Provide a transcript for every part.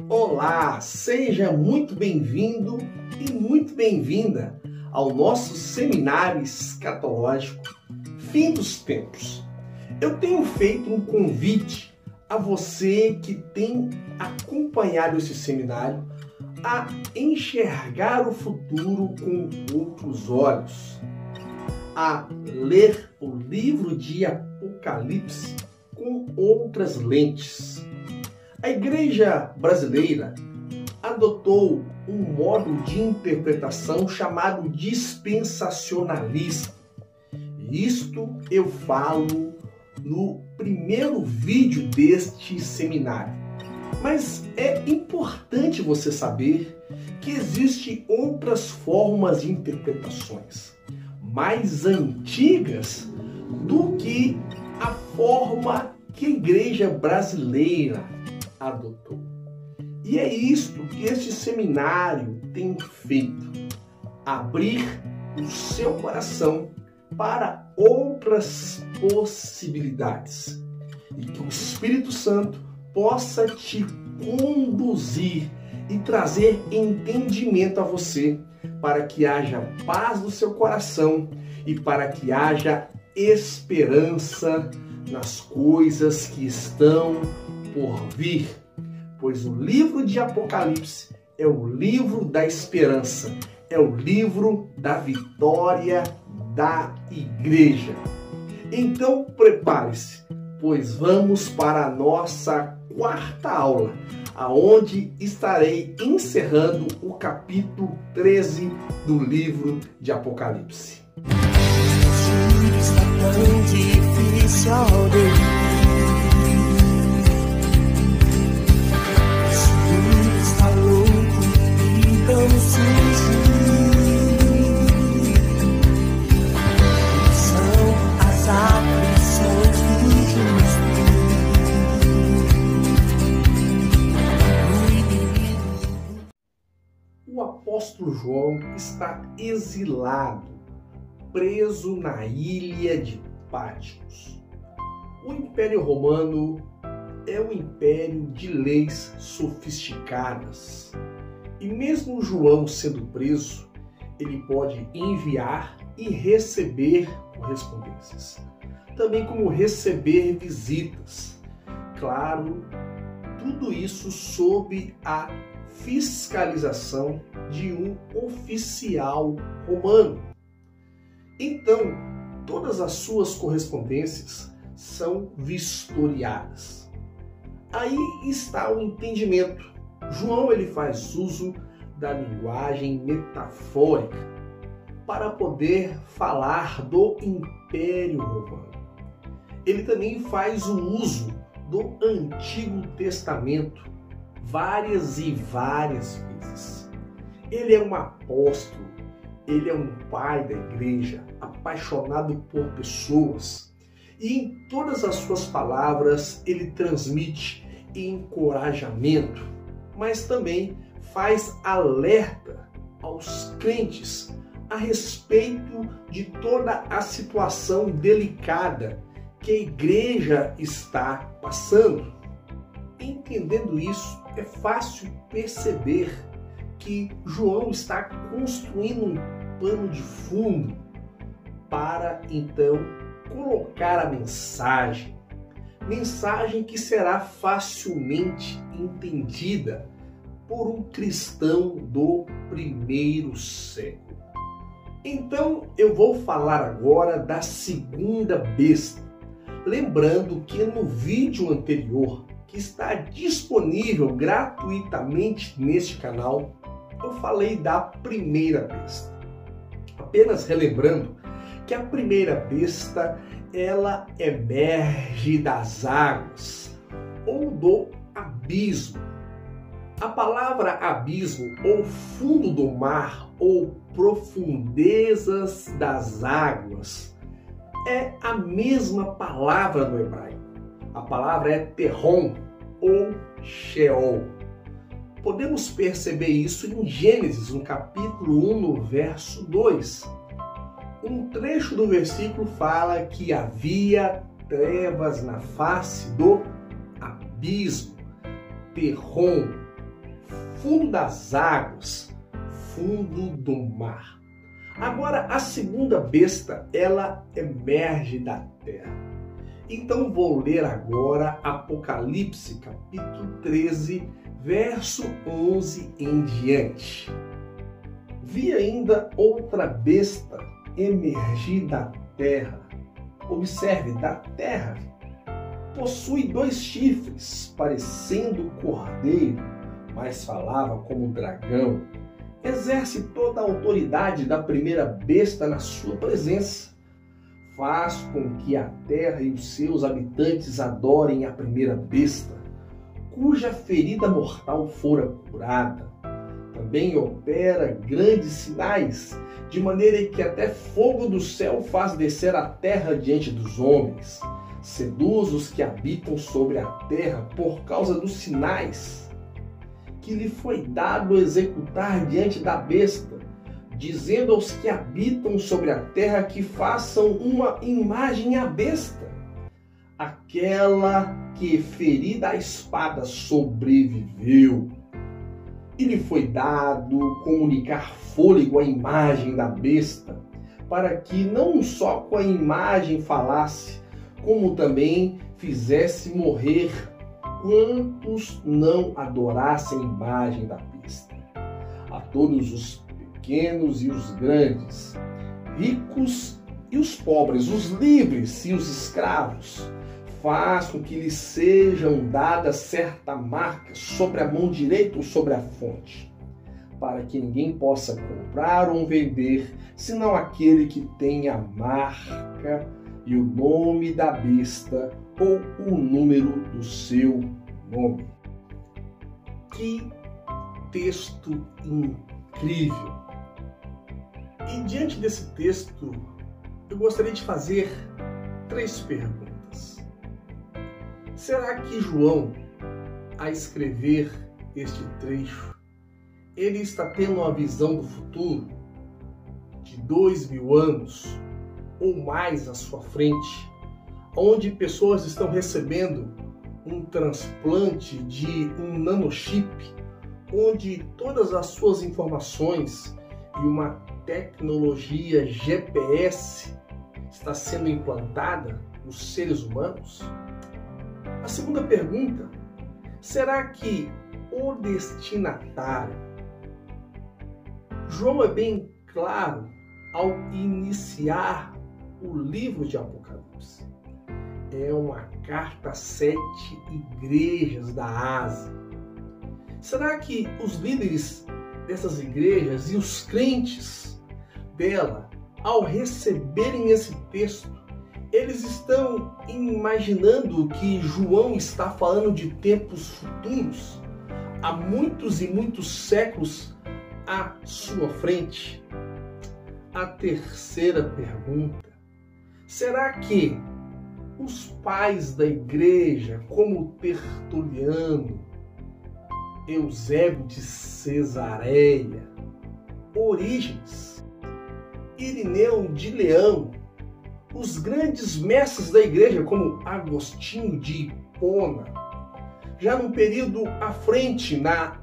Olá, seja muito bem-vindo e muito bem-vinda ao nosso seminário escatológico Fim dos Tempos. Eu tenho feito um convite a você que tem acompanhado esse seminário a enxergar o futuro com outros olhos, a ler o livro de Apocalipse com outras lentes. A Igreja brasileira adotou um modo de interpretação chamado dispensacionalismo. Isto eu falo no primeiro vídeo deste seminário. Mas é importante você saber que existem outras formas de interpretações mais antigas do que a forma que a Igreja brasileira adotou. E é isto que este seminário tem feito: abrir o seu coração para outras possibilidades e que o Espírito Santo possa te conduzir e trazer entendimento a você, para que haja paz no seu coração e para que haja esperança nas coisas que estão por vir. Pois o livro de Apocalipse é o livro da esperança, é o livro da vitória da igreja. Então prepare-se, pois vamos para a nossa quarta aula, aonde estarei encerrando o capítulo 13 do livro de Apocalipse. Está tão difícil está louco e tão sujo. São as aflições do justo. O apóstolo João está exilado, preso na ilha de Patmos. O Império Romano é um império de leis sofisticadas. E mesmo João sendo preso, ele pode enviar e receber correspondências, também como receber visitas. Claro, tudo isso sob a fiscalização de um oficial romano. Então, todas as suas correspondências são vistoriadas. Aí está o entendimento. João ele faz uso da linguagem metafórica para poder falar do Império Romano. Ele também faz o uso do Antigo Testamento várias e várias vezes. Ele é um apóstolo, ele é um pai da igreja, apaixonado por pessoas. E em todas as suas palavras ele transmite encorajamento, mas também faz alerta aos crentes a respeito de toda a situação delicada que a igreja está passando. Entendendo isso, é fácil perceber que João está construindo um pano de fundo para então colocar a mensagem que será facilmente entendida por um cristão do primeiro século. Então eu vou falar agora da segunda besta, lembrando que no vídeo anterior, que está disponível gratuitamente neste canal, eu falei da primeira besta. Apenas relembrando que a primeira besta ela emerge das águas ou do abismo. A palavra abismo ou fundo do mar ou profundezas das águas é a mesma palavra no hebraico. A palavra é Terron ou Sheol. Podemos perceber isso em Gênesis, no capítulo 1, no verso 2. Um trecho do versículo fala que havia trevas na face do abismo, Terrom, fundo das águas, fundo do mar. Agora, a segunda besta, ela emerge da terra. Então, vou ler agora Apocalipse, capítulo 13, verso 11 em diante. Vi ainda outra besta emergir da terra. Observe, da terra. Possui 2 chifres, parecendo cordeiro, mas falava como dragão. Exerce toda a autoridade da primeira besta na sua presença. Faz com que a terra e os seus habitantes adorem a primeira besta, cuja ferida mortal fora curada. Também opera grandes sinais, de maneira que até fogo do céu faz descer a terra diante dos homens. Seduz os que habitam sobre a terra por causa dos sinais que lhe foi dado executar diante da besta, dizendo aos que habitam sobre a terra que façam uma imagem à besta, aquela que, ferida a espada, sobreviveu. E lhe foi dado comunicar fôlego à imagem da besta, para que não só com a imagem falasse, como também fizesse morrer quantos não adorassem a imagem da besta. A todos os pequenos e os grandes, ricos e os pobres, os livres e os escravos, faz com que lhes sejam dadas certa marca sobre a mão direita ou sobre a fronte, para que ninguém possa comprar ou vender, senão aquele que tem a marca e o nome da besta ou o número do seu nome. Que texto incrível! E diante desse texto, eu gostaria de fazer 3 perguntas. Será que João, a escrever este trecho, ele está tendo uma visão do futuro de 2000 anos ou mais à sua frente, onde pessoas estão recebendo um transplante de um nanochip, onde todas as suas informações e uma tecnologia GPS está sendo implantada nos seres humanos? A segunda pergunta, será que o destinatário, João é bem claro ao iniciar o livro de Apocalipse, é uma carta a 7 igrejas da Ásia. Será que os líderes dessas igrejas e os crentes dela, ao receberem esse texto, eles estão imaginando que João está falando de tempos futuros, há muitos e muitos séculos à sua frente? A terceira pergunta, será que os pais da igreja, como Tertuliano, Eusébio de Cesareia, Orígenes, Irineu de Leão, os grandes mestres da igreja, como Agostinho de Hipona, já num período à frente, na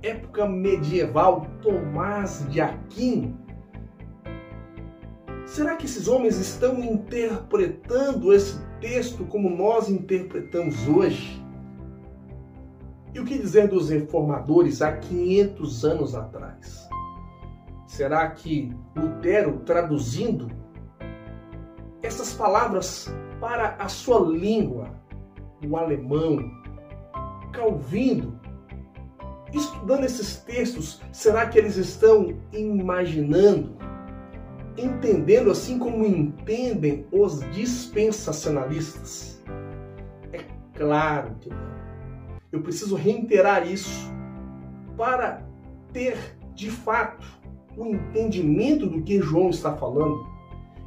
época medieval, Tomás de Aquino, será que esses homens estão interpretando esse texto como nós interpretamos hoje? E o que dizer dos reformadores há 500 anos atrás? Será que Lutero, traduzindo essas palavras para a sua língua, o alemão, Calvino, estudando esses textos, será que eles estão imaginando, entendendo assim como entendem os dispensacionalistas? É claro que não. Eu preciso reiterar isso. Para ter, de fato, o entendimento do que João está falando,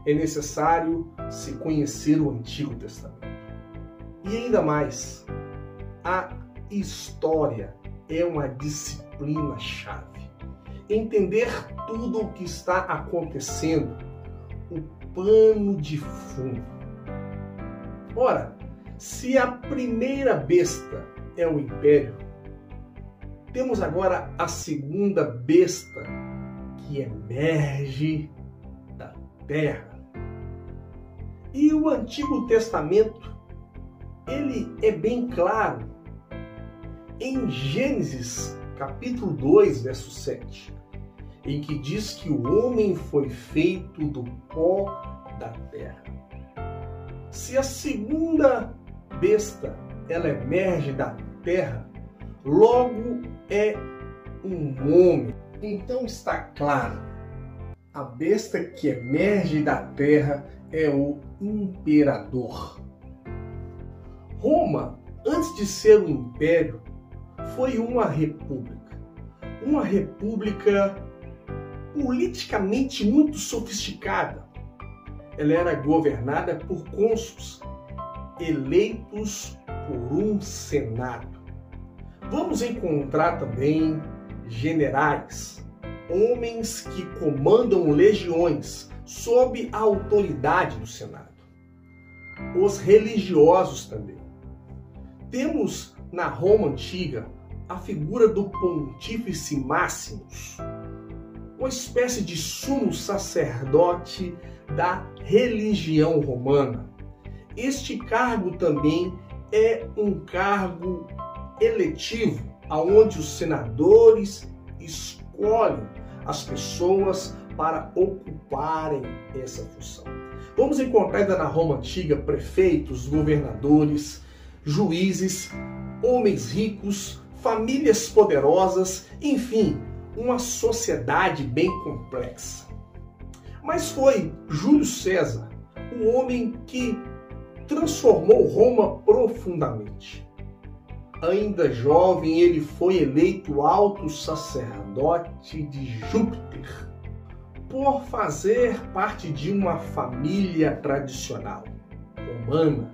é necessário se conhecer o Antigo Testamento. E ainda mais, a história é uma disciplina-chave. Entender tudo o que está acontecendo, o pano de fundo. Ora, se a primeira besta é o império, temos agora a segunda besta que emerge da terra. E o Antigo Testamento, ele é bem claro. Em Gênesis, capítulo 2, verso 7, em que diz que o homem foi feito do pó da terra. Se a segunda besta, ela emerge da terra, logo é um homem. Então está claro, a besta que emerge da terra é o imperador. Roma, antes de ser um império, foi uma república politicamente muito sofisticada. Ela era governada por cônsules, eleitos por um senado. Vamos encontrar também generais, homens que comandam legiões sob a autoridade do senado. Os religiosos também. Temos na Roma antiga a figura do Pontífice Maximus, uma espécie de sumo sacerdote da religião romana. Este cargo também é um cargo eletivo, onde os senadores escolhem as pessoas para ocuparem essa função. Vamos encontrar ainda na Roma antiga prefeitos, governadores, juízes, homens ricos, famílias poderosas, enfim, uma sociedade bem complexa. Mas foi Júlio César, o homem que transformou Roma profundamente. Ainda jovem, ele foi eleito alto sacerdote de Júpiter, por fazer parte de uma família tradicional romana,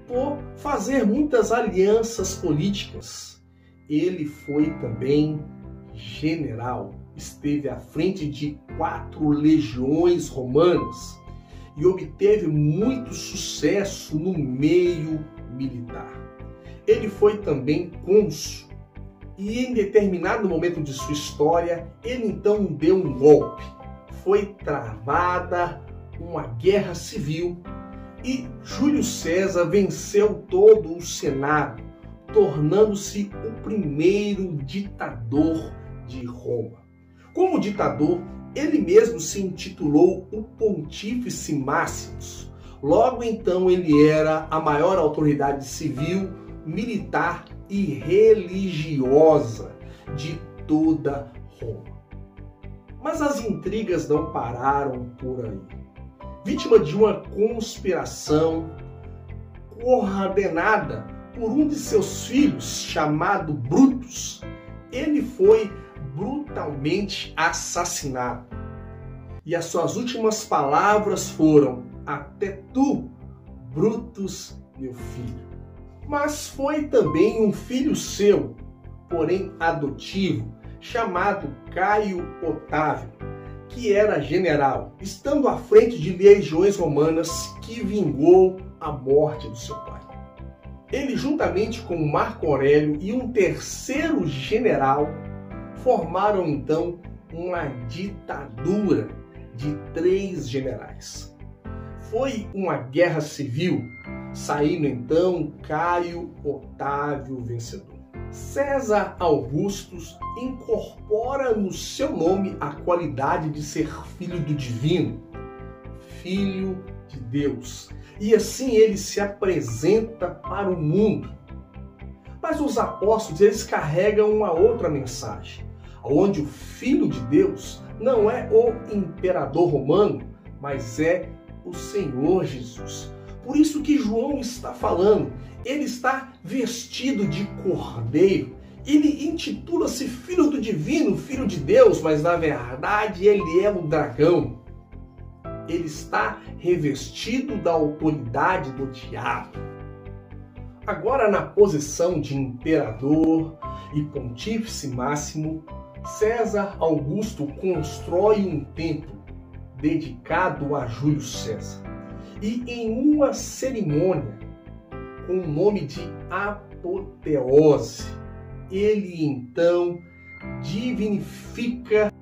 por fazer muitas alianças políticas. Ele foi também general, esteve à frente de 4 legiões romanas e obteve muito sucesso no meio militar. Ele foi também cônsul e em determinado momento de sua história, ele então deu um golpe. Foi travada uma guerra civil e Júlio César venceu todo o Senado, tornando-se o primeiro ditador de Roma. Como ditador, ele mesmo se intitulou o Pontífice Maximus. Logo então ele era a maior autoridade civil, militar e religiosa de toda Roma. Mas as intrigas não pararam por aí. Vítima de uma conspiração coordenada por um de seus filhos, chamado Brutus, ele foi brutalmente assassinado. E as suas últimas palavras foram: "Até tu, Brutus, meu filho." Mas foi também um filho seu, porém adotivo, chamado Caio Otávio, que era general, estando à frente de legiões romanas, que vingou a morte do seu pai. Ele, juntamente com Marco Aurélio e um terceiro general, formaram então uma ditadura de 3 generais. Foi uma guerra civil, saindo então Caio Otávio vencedor. César Augustus incorpora no seu nome a qualidade de ser filho do divino, filho de Deus, e assim ele se apresenta para o mundo. Mas os apóstolos, eles carregam uma outra mensagem, onde o Filho de Deus não é o imperador romano, mas é o Senhor Jesus. Por isso que João está falando, ele está vestido de cordeiro, ele intitula-se Filho do Divino, Filho de Deus, mas na verdade ele é um dragão. Ele está revestido da autoridade do diabo. Agora, na posição de imperador e pontífice máximo, César Augusto constrói um templo dedicado a Júlio César. E em uma cerimônia com o nome de apoteose, ele então divinifica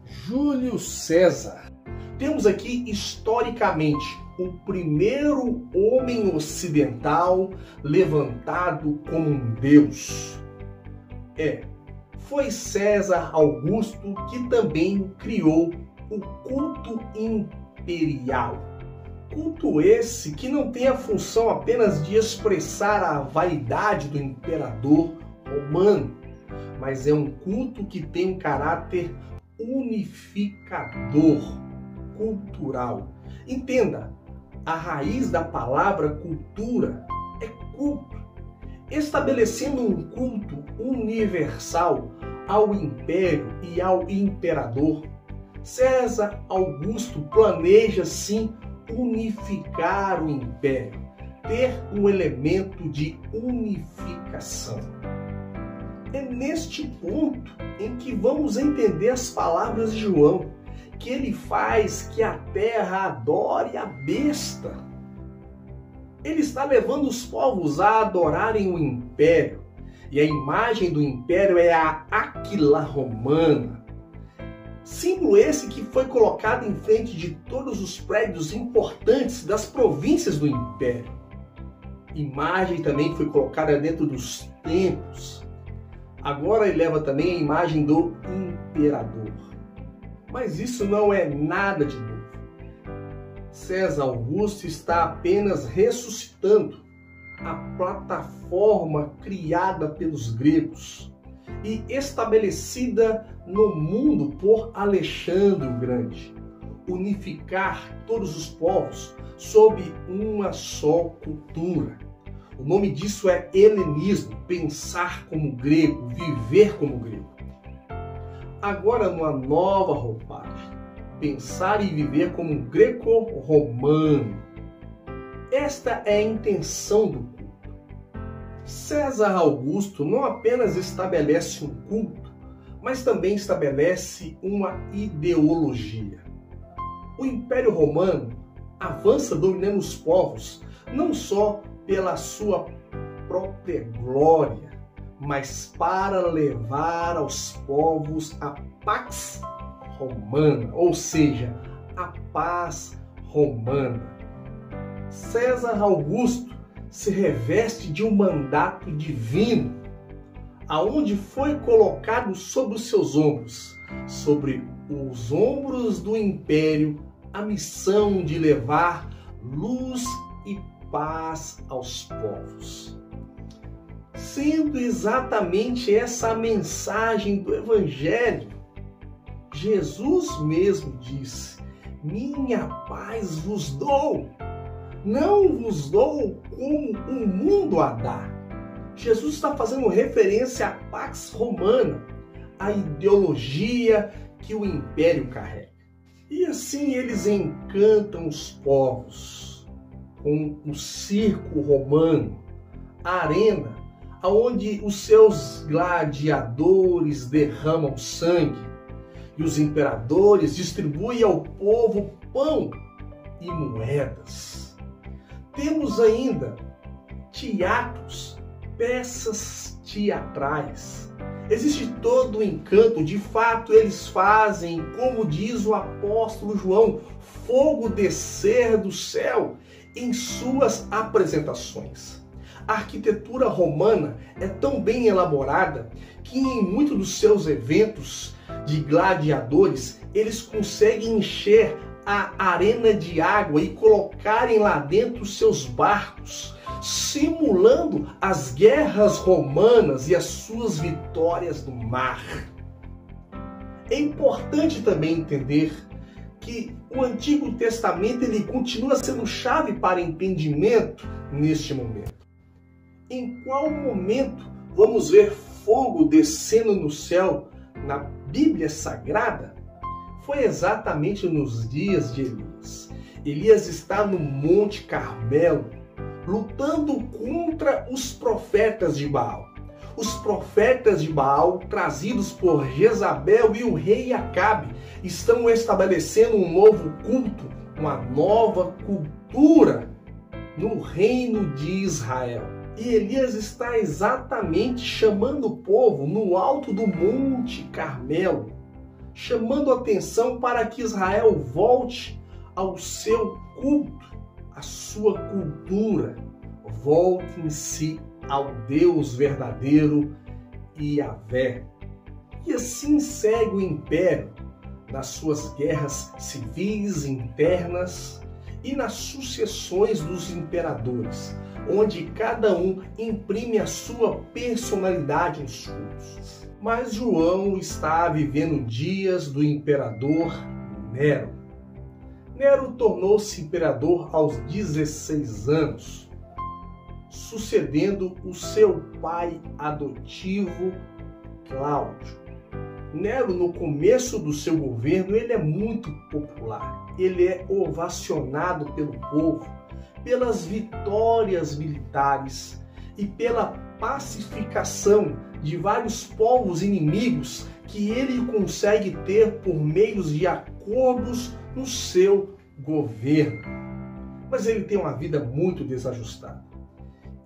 Júlio César. Temos aqui, historicamente, o primeiro homem ocidental levantado como um deus. Foi César Augusto que também criou o culto imperial. Culto esse que não tem a função apenas de expressar a vaidade do imperador romano, mas é um culto que tem um caráter unificador, cultural. Entenda, a raiz da palavra cultura é culto, estabelecendo um culto universal ao império e ao imperador. César Augusto planeja sim unificar o império, ter um elemento de unificação. É neste ponto em que vamos entender as palavras de João, que ele faz que a terra adore a besta. Ele está levando os povos a adorarem o império, e a imagem do império é a Áquila romana. Símbolo esse que foi colocado em frente de todos os prédios importantes das províncias do império. Imagem também foi colocada dentro dos templos. Agora ele leva também a imagem do imperador. Mas isso não é nada de novo. César Augusto está apenas ressuscitando a plataforma criada pelos gregos e estabelecida no mundo por Alexandre o Grande. Unificar todos os povos sob uma só cultura. O nome disso é helenismo, pensar como grego, viver como grego. Agora, numa nova roupagem, pensar e viver como um greco-romano. Esta é a intenção do culto. César Augusto não apenas estabelece um culto, mas também estabelece uma ideologia. O Império Romano avança dominando os povos, não só pela sua própria glória, mas para levar aos povos a pax romana, ou seja, a paz romana. César Augusto se reveste de um mandato divino, aonde foi colocado sobre os seus ombros, sobre os ombros do império, a missão de levar luz e paz aos povos. Sendo exatamente essa a mensagem do Evangelho, Jesus mesmo disse: minha paz vos dou, não vos dou como o mundo a dá. Jesus está fazendo referência à pax romana, à ideologia que o império carrega. E assim eles encantam os povos com o circo romano, a arena, onde os seus gladiadores derramam sangue e os imperadores distribuem ao povo pão e moedas. Temos ainda teatros, peças teatrais. Existe todo o encanto, de fato eles fazem, como diz o apóstolo João, fogo descer do céu em suas apresentações. A arquitetura romana é tão bem elaborada que em muitos dos seus eventos de gladiadores, eles conseguem encher a arena de água e colocarem lá dentro seus barcos, simulando as guerras romanas e as suas vitórias no mar. É importante também entender que o Antigo Testamento ele continua sendo chave para entendimento neste momento. Em qual momento vamos ver fogo descendo no céu na Bíblia Sagrada? Foi exatamente nos dias de Elias. Elias está no Monte Carmelo, lutando contra os profetas de Baal. Os profetas de Baal, trazidos por Jezabel e o rei Acabe, estão estabelecendo um novo culto, uma nova cultura no reino de Israel. E Elias está exatamente chamando o povo no alto do Monte Carmelo, chamando a atenção para que Israel volte ao seu culto, à sua cultura. Voltem-se ao Deus verdadeiro, Yahvé. E assim segue o império nas suas guerras civis internas e nas sucessões dos imperadores, onde cada um imprime a sua personalidade nos cultos. Mas João está vivendo dias do imperador Nero. Nero tornou-se imperador aos 16 anos, sucedendo o seu pai adotivo, Cláudio. Nero, no começo do seu governo, ele é muito popular. Ele é ovacionado pelo povo, pelas vitórias militares e pela pacificação de vários povos inimigos que ele consegue ter por meios de acordos no seu governo. Mas ele tem uma vida muito desajustada.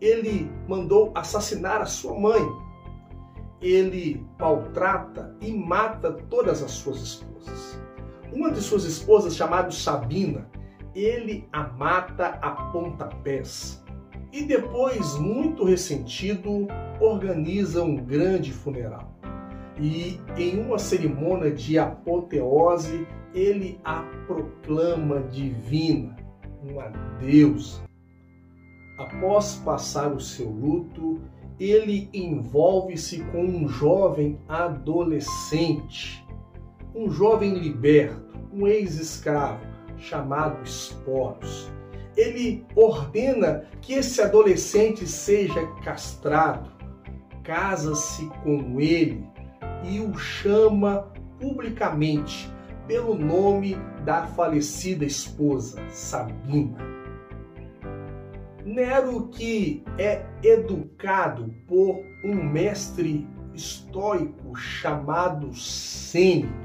Ele mandou assassinar a sua mãe. Ele maltrata e mata todas as suas esposas. Uma de suas esposas, chamada Sabina, ele a mata a pontapés. E depois, muito ressentido, organiza um grande funeral. E em uma cerimônia de apoteose, ele a proclama divina, uma deusa. Após passar o seu luto, ele envolve-se com um jovem adolescente, um jovem liberto, um ex-escravo, chamado Esporos. Ele ordena que esse adolescente seja castrado, casa-se com ele e o chama publicamente pelo nome da falecida esposa, Sabina. Nero, que é educado por um mestre estoico chamado Sêneca.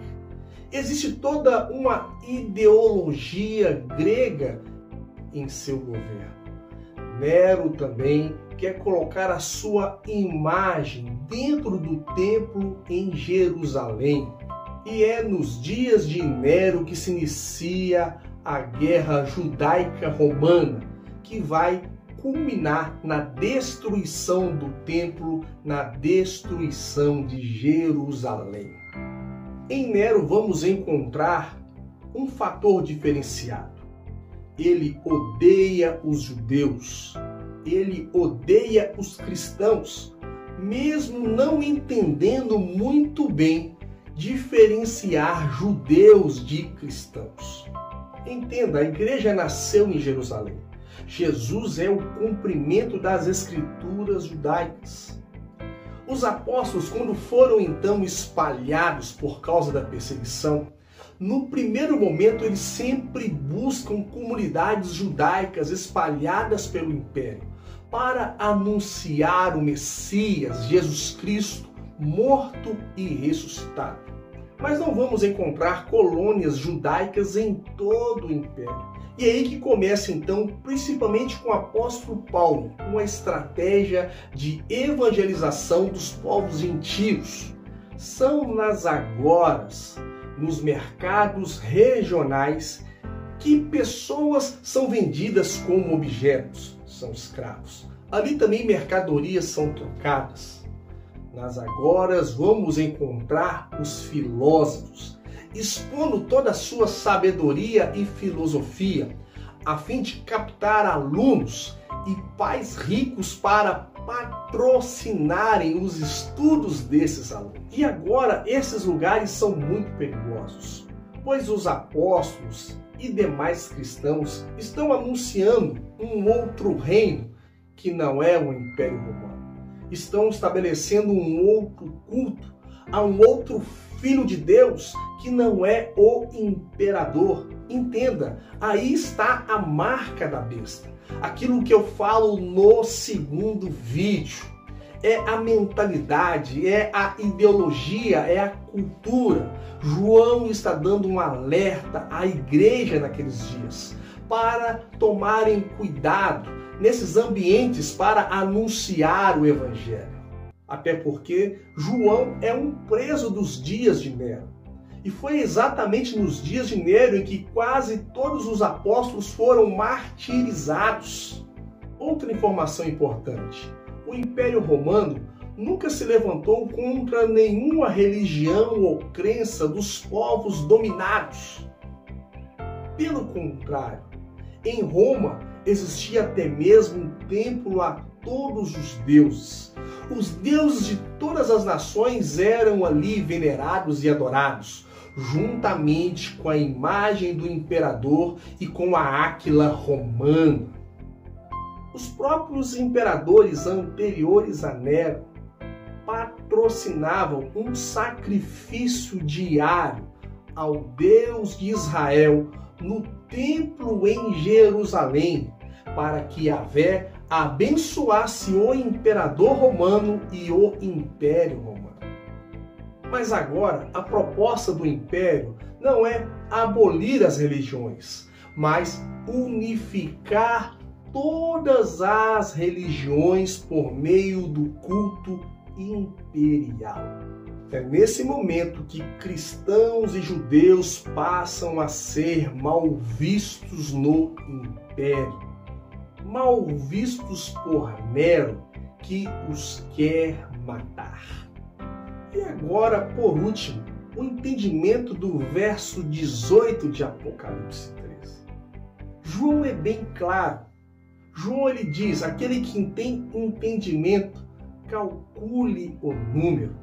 Existe toda uma ideologia grega em seu governo. Nero também quer colocar a sua imagem dentro do templo em Jerusalém. E é nos dias de Nero que se inicia a guerra judaica-romana, que vai culminar na destruição do templo, na destruição de Jerusalém. Em Nero vamos encontrar um fator diferenciado. Ele odeia os judeus, ele odeia os cristãos, mesmo não entendendo muito bem diferenciar judeus de cristãos. Entenda, a igreja nasceu em Jerusalém. Jesus é o cumprimento das escrituras judaicas. Os apóstolos, quando foram então espalhados por causa da perseguição, no primeiro momento eles sempre buscam comunidades judaicas espalhadas pelo império para anunciar o Messias, Jesus Cristo, morto e ressuscitado. Mas não vamos encontrar colônias judaicas em todo o império. E é aí que começa então, principalmente com o apóstolo Paulo, uma estratégia de evangelização dos povos gentios. São nas agoras, nos mercados regionais, que pessoas são vendidas como objetos, são escravos. Ali também mercadorias são trocadas. Nas agoras vamos encontrar os filósofos, expondo toda a sua sabedoria e filosofia, a fim de captar alunos e pais ricos para patrocinarem os estudos desses alunos. E agora esses lugares são muito perigosos, pois os apóstolos e demais cristãos estão anunciando um outro reino que não é o Império Romano. Estão estabelecendo um outro culto a um outro Filho de Deus que não é o imperador. Entenda, aí está a marca da besta. Aquilo que eu falo no segundo vídeo. é a mentalidade, é a ideologia, é a cultura. João está dando um alerta à igreja naqueles dias para tomarem cuidado nesses ambientes para anunciar o evangelho. Até porque João é um preso dos dias de Nero. E foi exatamente nos dias de Nero em que quase todos os apóstolos foram martirizados. Outra informação importante: o Império Romano nunca se levantou contra nenhuma religião ou crença dos povos dominados. Pelo contrário, em Roma existia até mesmo um templo a todos os deuses. Os deuses de todas as nações eram ali venerados e adorados, juntamente com a imagem do imperador e com a Áquila romana. Os próprios imperadores anteriores a Nero patrocinavam um sacrifício diário ao Deus de Israel no templo em Jerusalém, para que Yahvé abençoasse o imperador romano e o Império Romano. Mas agora a proposta do Império não é abolir as religiões, mas unificar todas as religiões por meio do culto imperial. É nesse momento que cristãos e judeus passam a ser mal vistos no Império. Mal vistos por Nero, que os quer matar. E agora, por último, o entendimento do verso 18 de Apocalipse 13. João é bem claro. João ele diz: aquele que tem entendimento, calcule o número.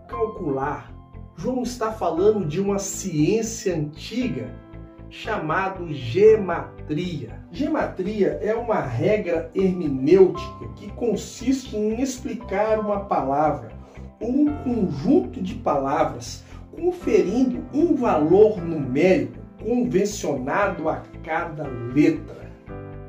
Calcular. João está falando de uma ciência antiga chamada gematria. Gematria é uma regra hermenêutica que consiste em explicar uma palavra ou um conjunto de palavras, conferindo um valor numérico convencionado a cada letra.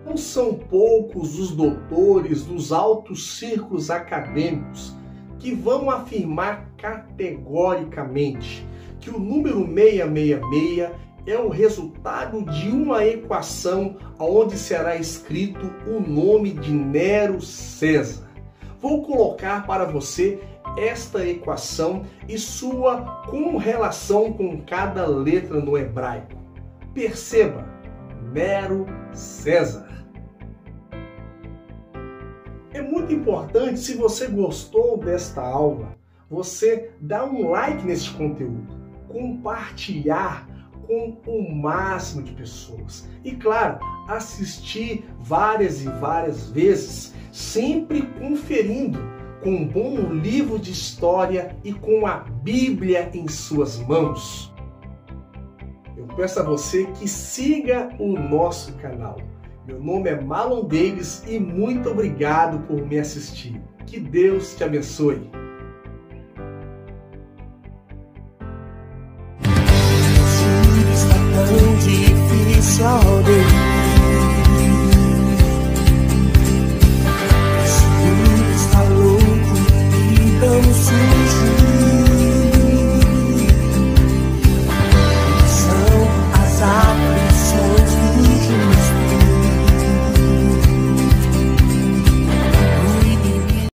Não são poucos os doutores dos altos círculos acadêmicos que vão afirmar categoricamente que o número 666 é o resultado de uma equação onde será escrito o nome de Nero César. Vou colocar para você esta equação e sua correlação com cada letra no hebraico. Perceba, Nero César. É muito importante, se você gostou desta aula, você dá um like neste conteúdo, compartilhar com o máximo de pessoas. E claro, assistir várias e várias vezes, sempre conferindo com um bom livro de história e com a Bíblia em suas mãos. Eu peço a você que siga o nosso canal. Meu nome é Marlon Davis e muito obrigado por me assistir. Que Deus te abençoe. Está tão difícil ao